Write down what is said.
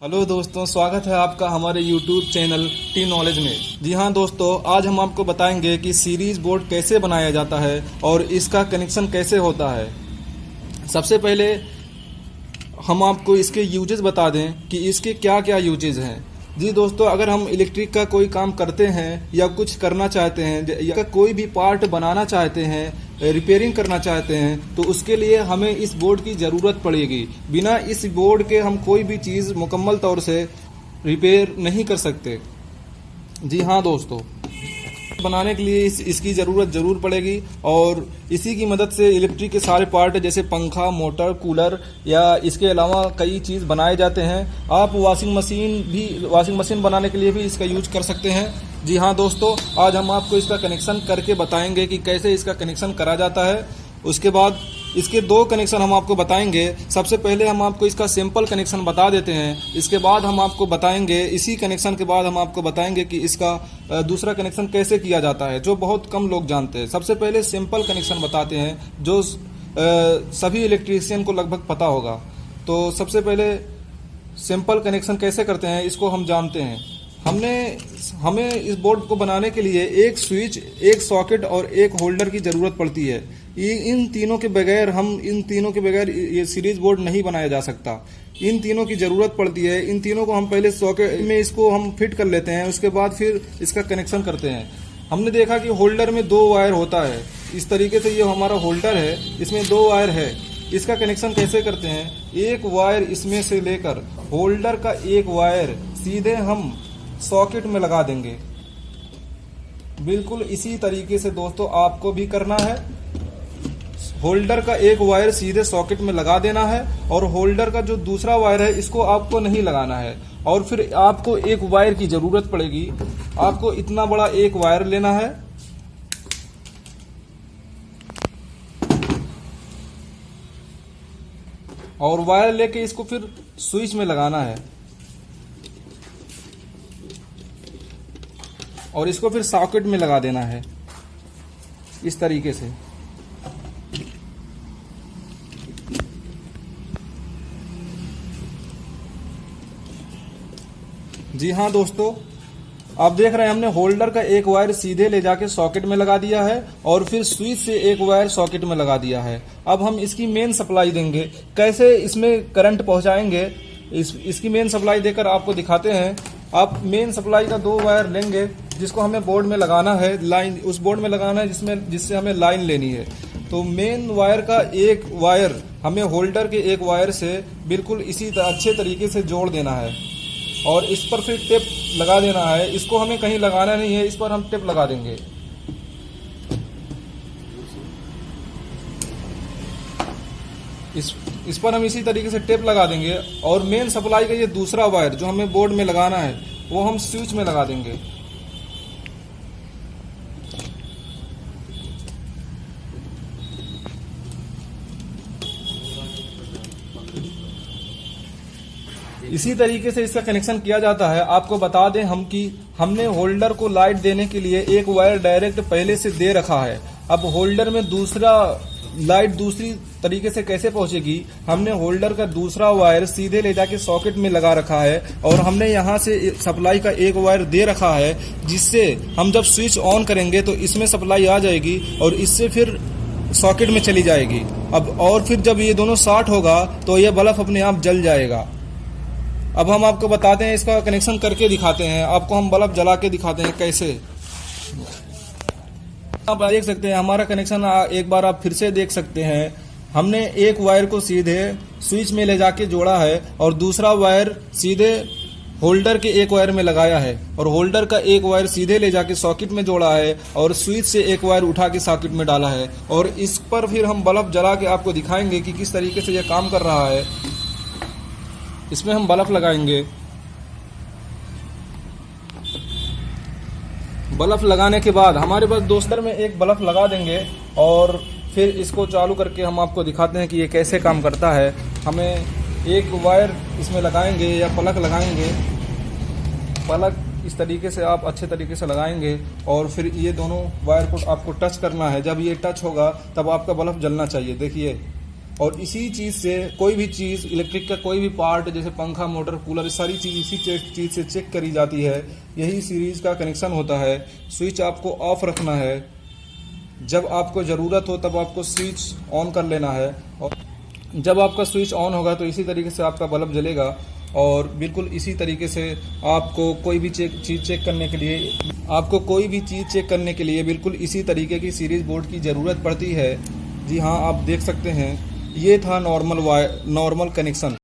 Hello दोस्तों, स्वागत है आपका हमारे YouTube चैनल टी नॉलेज में। जी हाँ दोस्तों, आज हम आपको बताएंगे कि सीरीज बोर्ड कैसे बनाया जाता है और इसका कनेक्शन कैसे होता है। सबसे पहले हम आपको इसके यूजेस बता दें कि इसके क्या क्या यूजेस हैं। जी दोस्तों, अगर हम इलेक्ट्रिक का कोई काम करते हैं या कुछ करना चाहते हैं या कोई भी पार्ट बनाना चाहते हैं, रिपेयरिंग करना चाहते हैं, तो उसके लिए हमें इस बोर्ड की ज़रूरत पड़ेगी। बिना इस बोर्ड के हम कोई भी चीज़ मुकम्मल तौर से रिपेयर नहीं कर सकते। जी हाँ दोस्तों, बनाने के लिए इसकी ज़रूरत ज़रूर पड़ेगी और इसी की मदद से इलेक्ट्रिक के सारे पार्ट जैसे पंखा, मोटर, कूलर या इसके अलावा कई चीज़ बनाए जाते हैं। आप वाशिंग मशीन बनाने के लिए भी इसका यूज कर सकते हैं। जी हाँ दोस्तों, आज हम आपको इसका कनेक्शन करके बताएंगे कि कैसे इसका कनेक्शन करा जाता है। उसके बाद इसके दो कनेक्शन हम आपको बताएंगे। सबसे पहले हम आपको इसका सिंपल कनेक्शन बता देते हैं, इसके बाद हम आपको बताएंगे, इसी कनेक्शन के बाद हम आपको बताएंगे कि इसका दूसरा कनेक्शन कैसे किया जाता है, जो बहुत कम लोग जानते हैं। सबसे पहले सिंपल कनेक्शन बताते हैं, जो सभी इलेक्ट्रीशियन को लगभग पता होगा। तो सबसे पहले सिंपल कनेक्शन कैसे करते हैं इसको हम जानते हैं। हमें इस बोर्ड को बनाने के लिए एक स्विच, एक सॉकेट और एक होल्डर की ज़रूरत पड़ती है। इन तीनों के बगैर ये सीरीज बोर्ड नहीं बनाया जा सकता। इन तीनों की ज़रूरत पड़ती है। इन तीनों को हम पहले सॉकेट में इसको हम फिट कर लेते हैं, उसके बाद फिर इसका कनेक्शन करते हैं। हमने देखा कि होल्डर में 2 वायर होता है। इस तरीके से ये हमारा होल्डर है, इसमें 2 वायर है। इसका कनेक्शन कैसे करते हैं, एक वायर इसमें से लेकर होल्डर का एक वायर सीधे हम सॉकेट में लगा देंगे। बिल्कुल इसी तरीके से दोस्तों आपको भी करना है। होल्डर का एक वायर सीधे सॉकेट में लगा देना है और होल्डर का जो दूसरा वायर है इसको आपको नहीं लगाना है। और फिर आपको एक वायर की जरूरत पड़ेगी। आपको इतना बड़ा एक वायर लेना है और वायर लेके इसको फिर स्विच में लगाना है और इसको फिर सॉकेट में लगा देना है इस तरीके से। जी हाँ दोस्तों, आप देख रहे हैं हमने होल्डर का एक वायर सीधे ले जाके सॉकेट में लगा दिया है और फिर स्विच से एक वायर सॉकेट में लगा दिया है। अब हम इसकी मेन सप्लाई देंगे। कैसे इसमें करंट पहुंचाएंगे, इसकी मेन सप्लाई देकर आपको दिखाते हैं। आप मेन सप्लाई का 2 वायर लेंगे जिसको हमें बोर्ड में लगाना है, लाइन उस बोर्ड में लगाना है जिससे हमें लाइन लेनी है। तो मेन वायर का एक वायर हमें होल्डर के एक वायर से बिल्कुल इसी अच्छे तरीके से जोड़ देना है और इस पर फिर टेप लगा देना है। इसको हमें कहीं लगाना नहीं है, इस पर हम टेप लगा देंगे। इस पर हम इसी तरीके से टेप लगा देंगे और मेन सप्लाई का ये दूसरा वायर जो हमें बोर्ड में लगाना है वो हम स्विच में लगा देंगे। इसी तरीके से इसका कनेक्शन किया जाता है। आपको बता दें हम कि हमने होल्डर को लाइट देने के लिए एक वायर डायरेक्ट पहले से दे रखा है। अब होल्डर में दूसरा लाइट दूसरी तरीके से कैसे पहुंचेगी, हमने होल्डर का दूसरा वायर सीधे ले जाके सॉकेट में लगा रखा है और हमने यहाँ से सप्लाई का एक वायर दे रखा है, जिससे हम जब स्विच ऑन करेंगे तो इसमें सप्लाई आ जाएगी और इससे फिर सॉकेट में चली जाएगी। अब और फिर जब ये दोनों शॉर्ट होगा तो यह बल्ब अपने आप जल जाएगा। अब हम आपको बताते हैं, इसका कनेक्शन करके दिखाते हैं। आपको हम बल्ब जला के दिखाते हैं कैसे। आप देख सकते हैं हमारा कनेक्शन, एक बार आप फिर से देख सकते हैं। हमने एक वायर को सीधे स्विच में ले जाके जोड़ा है और दूसरा वायर सीधे होल्डर के एक वायर में लगाया है और होल्डर का एक वायर सीधे ले जाके सॉकेट में जोड़ा है और स्विच से एक वायर उठा के सॉकेट में डाला है। और इस पर फिर हम बल्ब जला के आपको दिखाएंगे कि किस तरीके से यह काम कर रहा है। इसमें हम बल्ब लगाएंगे। बल्ब लगाने के बाद हमारे पास दोस्तर में एक बल्ब लगा देंगे और फिर इसको चालू करके हम आपको दिखाते हैं कि ये कैसे काम करता है। हमें एक वायर इसमें लगाएंगे या प्लग लगाएंगे। प्लग इस तरीके से आप अच्छे तरीके से लगाएंगे और फिर ये दोनों वायर को आपको टच करना है। जब ये टच होगा तब आपका बल्ब जलना चाहिए। देखिए और इसी चीज़ से कोई भी चीज़ इलेक्ट्रिक का कोई भी पार्ट जैसे पंखा मोटर कूलर सारी चीज़ इसी चीज़ से चेक करी जाती है। यही सीरीज़ का कनेक्शन होता है। स्विच आपको ऑफ रखना है, जब आपको ज़रूरत हो तब आपको स्विच ऑन कर लेना है, और जब आपका स्विच ऑन होगा तो इसी तरीके से आपका बल्ब जलेगा। और बिल्कुल इसी तरीके से आपको कोई भी चीज़ चेक करने के लिए बिल्कुल इसी तरीके की सीरीज बोर्ड की ज़रूरत पड़ती है। जी हाँ, आप देख सकते हैं, ये था नॉर्मल कनेक्शन।